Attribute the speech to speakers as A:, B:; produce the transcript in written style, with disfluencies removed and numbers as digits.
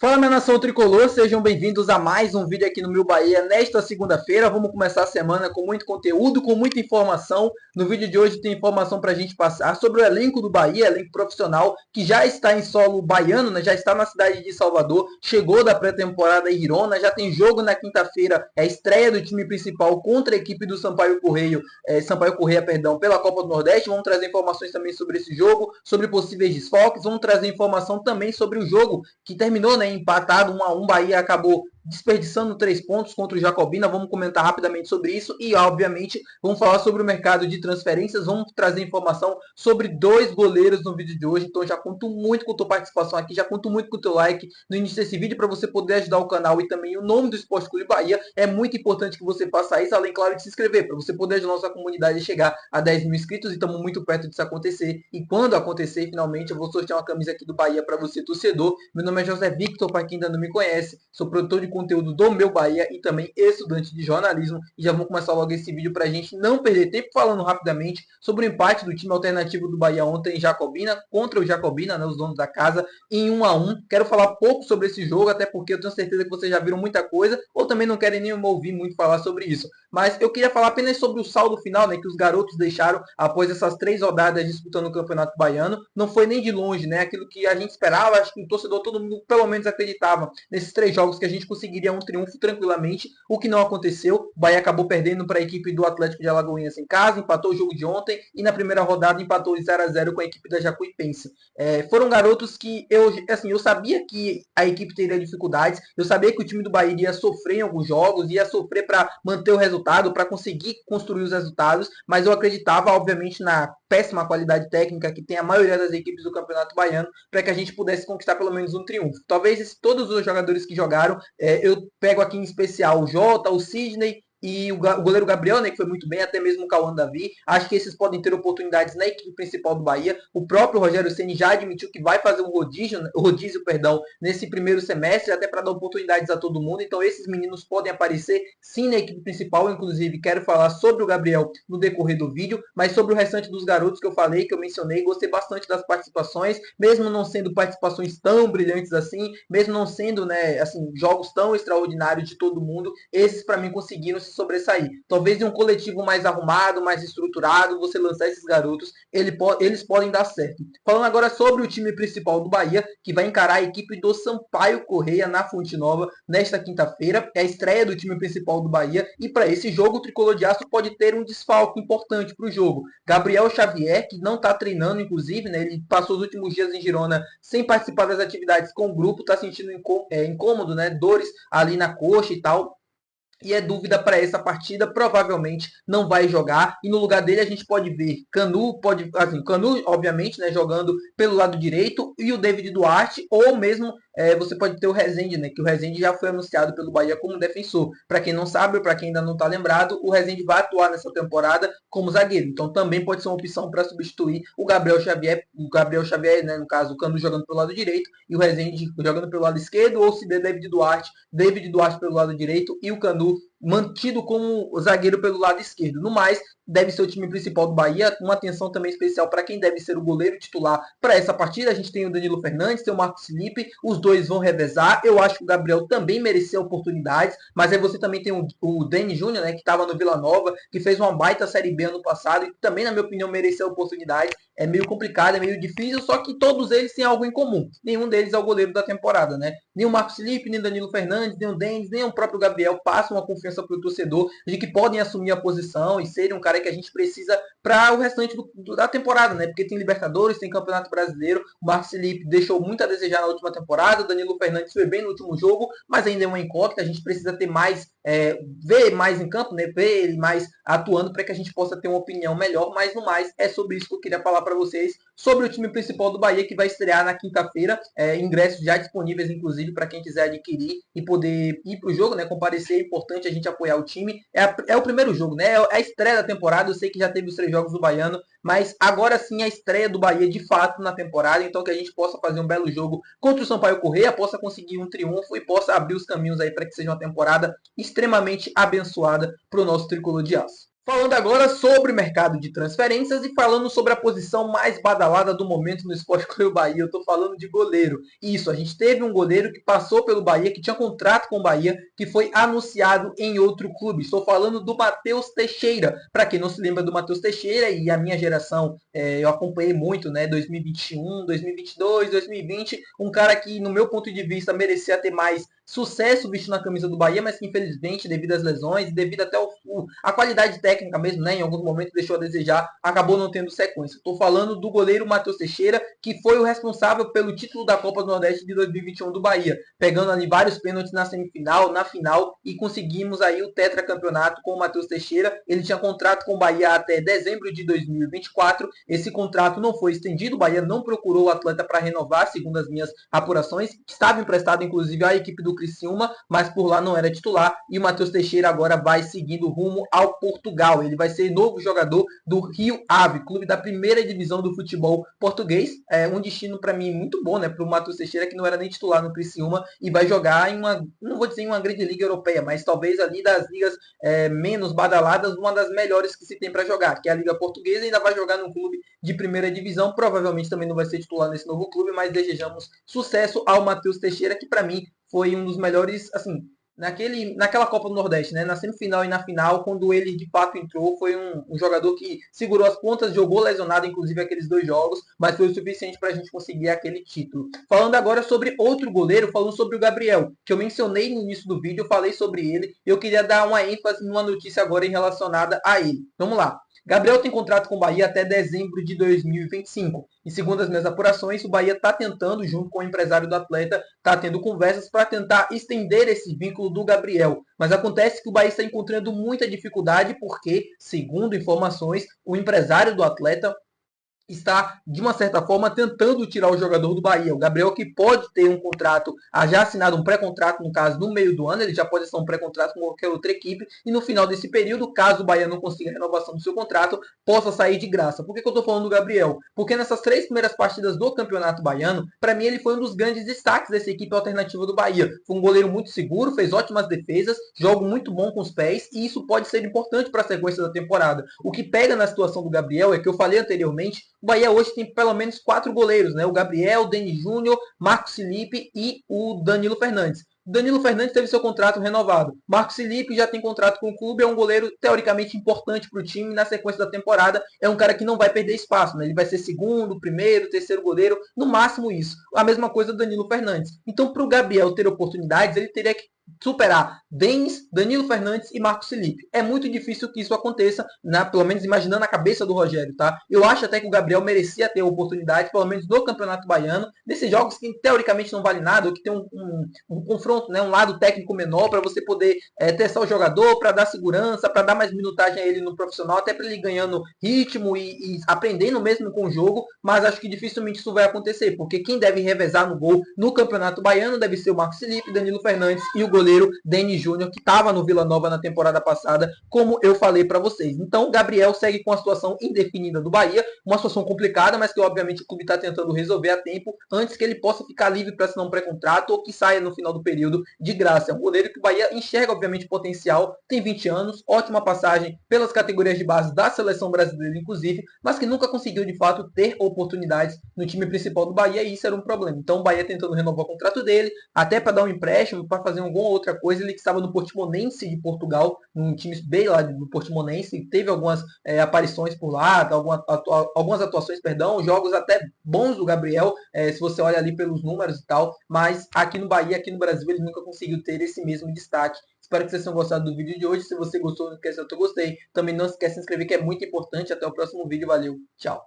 A: Fala, minha nação tricolor, sejam bem-vindos a mais um vídeo aqui no Meu Bahia nesta segunda-feira. Vamos começar a semana com muito conteúdo, com muita informação. No vídeo de hoje tem informação para a gente passar sobre o elenco do Bahia, elenco profissional, que já está em solo baiano, né? Já está na cidade de Salvador, chegou da pré-temporada em Girona, já tem jogo na quinta-feira, é a estreia do time principal contra a equipe do Sampaio Correia, perdão, pela Copa do Nordeste. Vamos trazer informações também sobre esse jogo, sobre possíveis desfalques, vamos trazer informação também sobre o jogo que terminou, né, empatado 1-1. Bahia acabou desperdiçando 3 pontos contra o Jacobina. Vamos comentar rapidamente sobre isso e, obviamente, vamos falar sobre o mercado de transferências. Vamos trazer informação sobre 2 goleiros no vídeo de hoje. Então, já conto muito com a tua participação aqui, já conto muito com o teu like no início desse vídeo para você poder ajudar o canal e também o nome do Esporte Clube Bahia. É muito importante que você faça isso, além, claro, de se inscrever, para você poder ajudar a nossa comunidade a chegar a 10 mil inscritos. E estamos muito perto disso acontecer. E quando acontecer, finalmente, eu vou sortear uma camisa aqui do Bahia para você, torcedor. Meu nome é José Victor, para quem ainda não me conhece. Sou produtor de conteúdo do Meu Bahia e também estudante de jornalismo. E já vamos começar logo esse vídeo para a gente não perder tempo, falando rapidamente sobre o empate do time alternativo do Bahia ontem em Jacobina, contra o Jacobina, né, os donos da casa, em 1-1. Quero falar pouco sobre esse jogo, até porque eu tenho certeza que vocês já viram muita coisa, ou também não querem nem me ouvir muito falar sobre isso. Mas eu queria falar apenas sobre o saldo final, né, que os garotos deixaram após essas 3 rodadas disputando o Campeonato Baiano. Não foi nem de longe, né, aquilo que a gente esperava, acho que o torcedor, todo mundo pelo menos acreditava nesses 3 jogos que a gente conseguiria um triunfo tranquilamente, o que não aconteceu. O Bahia acabou perdendo para a equipe do Atlético de Alagoinhas em casa, empatou o jogo de ontem e na primeira rodada empatou 0-0 com a equipe da Jacuipense. Foram garotos que eu sabia que a equipe teria dificuldades, eu sabia que o time do Bahia ia sofrer em alguns jogos, ia sofrer para manter o resultado, para conseguir construir os resultados, mas eu acreditava, obviamente, na péssima qualidade técnica que tem a maioria das equipes do Campeonato Baiano, para que a gente pudesse conquistar pelo menos um triunfo. Talvez todos os jogadores que jogaram, eu pego aqui em especial o Jota, o Sidney e o goleiro Gabriel, né, que foi muito bem, até mesmo o Cauã Davi. Acho que esses podem ter oportunidades na equipe principal do Bahia. O próprio Rogério Ceni já admitiu que vai fazer um rodízio, nesse primeiro semestre, até para dar oportunidades a todo mundo. Então esses meninos podem aparecer sim na equipe principal. Inclusive quero falar sobre o Gabriel no decorrer do vídeo, mas sobre o restante dos garotos que eu falei, que eu mencionei, gostei bastante das participações, mesmo não sendo participações tão brilhantes assim, mesmo não sendo, né, assim, jogos tão extraordinários de todo mundo. Esses para mim conseguiram se sobressair. Talvez em um coletivo mais arrumado, mais estruturado, você lançar esses garotos, eles podem dar certo. Falando agora sobre o time principal do Bahia, que vai encarar a equipe do Sampaio Correia na Fonte Nova nesta quinta-feira. É a estreia do time principal do Bahia e para esse jogo o Tricolor de Aço pode ter um desfalque importante para o jogo. Gabriel Xavier, que não está treinando, inclusive, né, ele passou os últimos dias em Girona sem participar das atividades com o grupo, está sentindo incômodo, né, dores ali na coxa e tal, e é dúvida para essa partida, provavelmente não vai jogar, e no lugar dele a gente pode ver Canu obviamente, né, jogando pelo lado direito, e o David Duarte, ou mesmo você pode ter o Rezende, né, que o Rezende já foi anunciado pelo Bahia como defensor. Para quem não sabe, para quem ainda não está lembrado, o Rezende vai atuar nessa temporada como zagueiro, então também pode ser uma opção para substituir o Gabriel Xavier, né, no caso, o Canu jogando pelo lado direito, e o Rezende jogando pelo lado esquerdo, ou se der David Duarte pelo lado direito e o Canu mantido como zagueiro pelo lado esquerdo. No mais, deve ser o time principal do Bahia. Uma atenção também especial para quem deve ser o goleiro titular para essa partida. A gente tem o Danilo Fernandes, tem o Marcos Felipe, os dois vão revezar. Eu acho que o Gabriel também mereceu oportunidades, mas aí você também tem o Dani Júnior, né, que estava no Vila Nova, que fez uma baita Série B ano passado e que também, na minha opinião, mereceu oportunidades. É meio complicado, é meio difícil, só que todos eles têm algo em comum. Nenhum deles é o goleiro da temporada, né? Nem o Marcos Felipe, nem o Danilo Fernandes, nem o Denis, nem o próprio Gabriel passam uma confiança para o torcedor de que podem assumir a posição e serem um cara que a gente precisa para o restante da temporada, né? Porque tem Libertadores, tem Campeonato Brasileiro. O Marcos Felipe deixou muito a desejar na última temporada, o Danilo Fernandes foi bem no último jogo, mas ainda é uma incógnita. A gente precisa ter mais, ver mais em campo, né? Ver ele mais atuando para que a gente possa ter uma opinião melhor. Mas no mais, é sobre isso que eu queria falar para vocês, sobre o time principal do Bahia, que vai estrear na quinta-feira. Ingressos já disponíveis, inclusive, para quem quiser adquirir e poder ir para o jogo, né? Comparecer. É importante a gente apoiar o time. É o primeiro jogo, né? É a estreia da temporada. Eu sei que já teve os 3 jogos do Baiano, mas agora sim a estreia do Bahia de fato na temporada. Então que a gente possa fazer um belo jogo contra o Sampaio Corrêa, possa conseguir um triunfo e possa abrir os caminhos aí para que seja uma temporada extremamente abençoada para o nosso tricolor de aço. Falando agora sobre o mercado de transferências e falando sobre a posição mais badalada do momento no Sport Clube Bahia, eu estou falando de goleiro. Isso, a gente teve um goleiro que passou pelo Bahia, que tinha contrato com o Bahia, que foi anunciado em outro clube. Estou falando do Matheus Teixeira. Para quem não se lembra do Matheus Teixeira, e a minha geração, eu acompanhei muito, né, 2021, 2022, 2020, um cara que, no meu ponto de vista, merecia ter mais sucesso vestindo a camisa do Bahia, mas que infelizmente, devido às lesões, devido até a qualidade técnica mesmo, né, em alguns momentos deixou a desejar, acabou não tendo sequência. Estou falando do goleiro Matheus Teixeira, que foi o responsável pelo título da Copa do Nordeste de 2021 do Bahia, pegando ali vários pênaltis na semifinal, na final, e conseguimos aí o tetracampeonato com o Matheus Teixeira. Ele tinha contrato com o Bahia até dezembro de 2024, esse contrato não foi estendido, o Bahia não procurou o atleta para renovar, segundo as minhas apurações, estava emprestado inclusive à equipe do Criciúma, mas por lá não era titular, e o Matheus Teixeira agora vai seguindo rumo ao Portugal. Ele vai ser novo jogador do Rio Ave, clube da primeira divisão do futebol português. É um destino para mim muito bom, né, para o Matheus Teixeira, que não era nem titular no Criciúma, e vai jogar em uma, não vou dizer em uma grande liga europeia, mas talvez ali das ligas menos badaladas, uma das melhores que se tem para jogar, que é a Liga Portuguesa. Ainda vai jogar num clube de primeira divisão, provavelmente também não vai ser titular nesse novo clube, mas desejamos sucesso ao Matheus Teixeira, que para mim foi um dos melhores, assim, naquela Copa do Nordeste, né? Na semifinal e na final, quando ele de fato entrou, foi um jogador que segurou as pontas, jogou lesionado, inclusive, aqueles 2 jogos, mas foi o suficiente para a gente conseguir aquele título. Falando agora sobre outro goleiro, falando sobre o Gabriel, que eu mencionei no início do vídeo, eu falei sobre ele, eu queria dar uma ênfase numa notícia agora relacionada a ele. Vamos lá. Gabriel tem contrato com o Bahia até dezembro de 2025. E segundo as minhas apurações, o Bahia está tentando, junto com o empresário do atleta, está tendo conversas para tentar estender esse vínculo do Gabriel. Mas acontece que o Bahia está encontrando muita dificuldade porque, segundo informações, o empresário do atleta está, de uma certa forma, tentando tirar o jogador do Bahia. O Gabriel, que pode ter um contrato, já assinado um pré-contrato, no caso, no meio do ano, ele já pode assinar um pré-contrato com qualquer outra equipe, e no final desse período, caso o Bahia não consiga a renovação do seu contrato, possa sair de graça. Por que eu estou falando do Gabriel? Porque nessas 3 primeiras partidas do Campeonato Baiano, para mim ele foi um dos grandes destaques dessa equipe alternativa do Bahia. Foi um goleiro muito seguro, fez ótimas defesas, jogo muito bom com os pés, e isso pode ser importante para a sequência da temporada. O que pega na situação do Gabriel é que eu falei anteriormente, o Bahia hoje tem pelo menos 4 goleiros, né? O Gabriel, o Denis Júnior, Marcos Felipe e o Danilo Fernandes. Danilo Fernandes teve seu contrato renovado. Marcos Felipe já tem contrato com o clube, é um goleiro teoricamente importante para o time na sequência da temporada. É um cara que não vai perder espaço, né? Ele vai ser segundo, primeiro, terceiro goleiro, no máximo isso. A mesma coisa do Danilo Fernandes. Então, para o Gabriel ter oportunidades, ele teria que superar Denis, Danilo Fernandes e Marcos Felipe. É muito difícil que isso aconteça, né? Pelo menos imaginando a cabeça do Rogério, tá? Eu acho até que o Gabriel merecia ter oportunidade, pelo menos no Campeonato Baiano, nesses jogos que teoricamente não vale nada, ou que tem um confronto, né? Um lado técnico menor para você poder testar o jogador, para dar segurança, para dar mais minutagem a ele no profissional, até para ele ganhando ritmo e aprendendo mesmo com o jogo, mas acho que dificilmente isso vai acontecer, porque quem deve revezar no gol no Campeonato Baiano deve ser o Marcos Felipe, Danilo Fernandes e o goleiro Denis Júnior, que estava no Vila Nova na temporada passada, como eu falei para vocês. Então, o Gabriel segue com a situação indefinida do Bahia, uma situação complicada, mas que obviamente o clube está tentando resolver a tempo, antes que ele possa ficar livre para assinar um pré-contrato ou que saia no final do período de graça. É um goleiro que o Bahia enxerga, obviamente, potencial, tem 20 anos, ótima passagem pelas categorias de base da seleção brasileira, inclusive, mas que nunca conseguiu, de fato, ter oportunidades no time principal do Bahia, e isso era um problema. Então, o Bahia tentando renovar o contrato dele, até para dar um empréstimo, para fazer alguma outra coisa. Ele que estava no Portimonense de Portugal, um time bem lá do Portimonense, teve algumas aparições por lá, algumas atuações, perdão, jogos até bons do Gabriel, se você olha ali pelos números e tal, mas aqui no Bahia, aqui no Brasil, ele nunca conseguiu ter esse mesmo destaque. Espero que vocês tenham gostado do vídeo de hoje. Se você gostou, não esqueça do eu gostei. Também não esquece de se inscrever, que é muito importante. Até o próximo vídeo. Valeu. Tchau.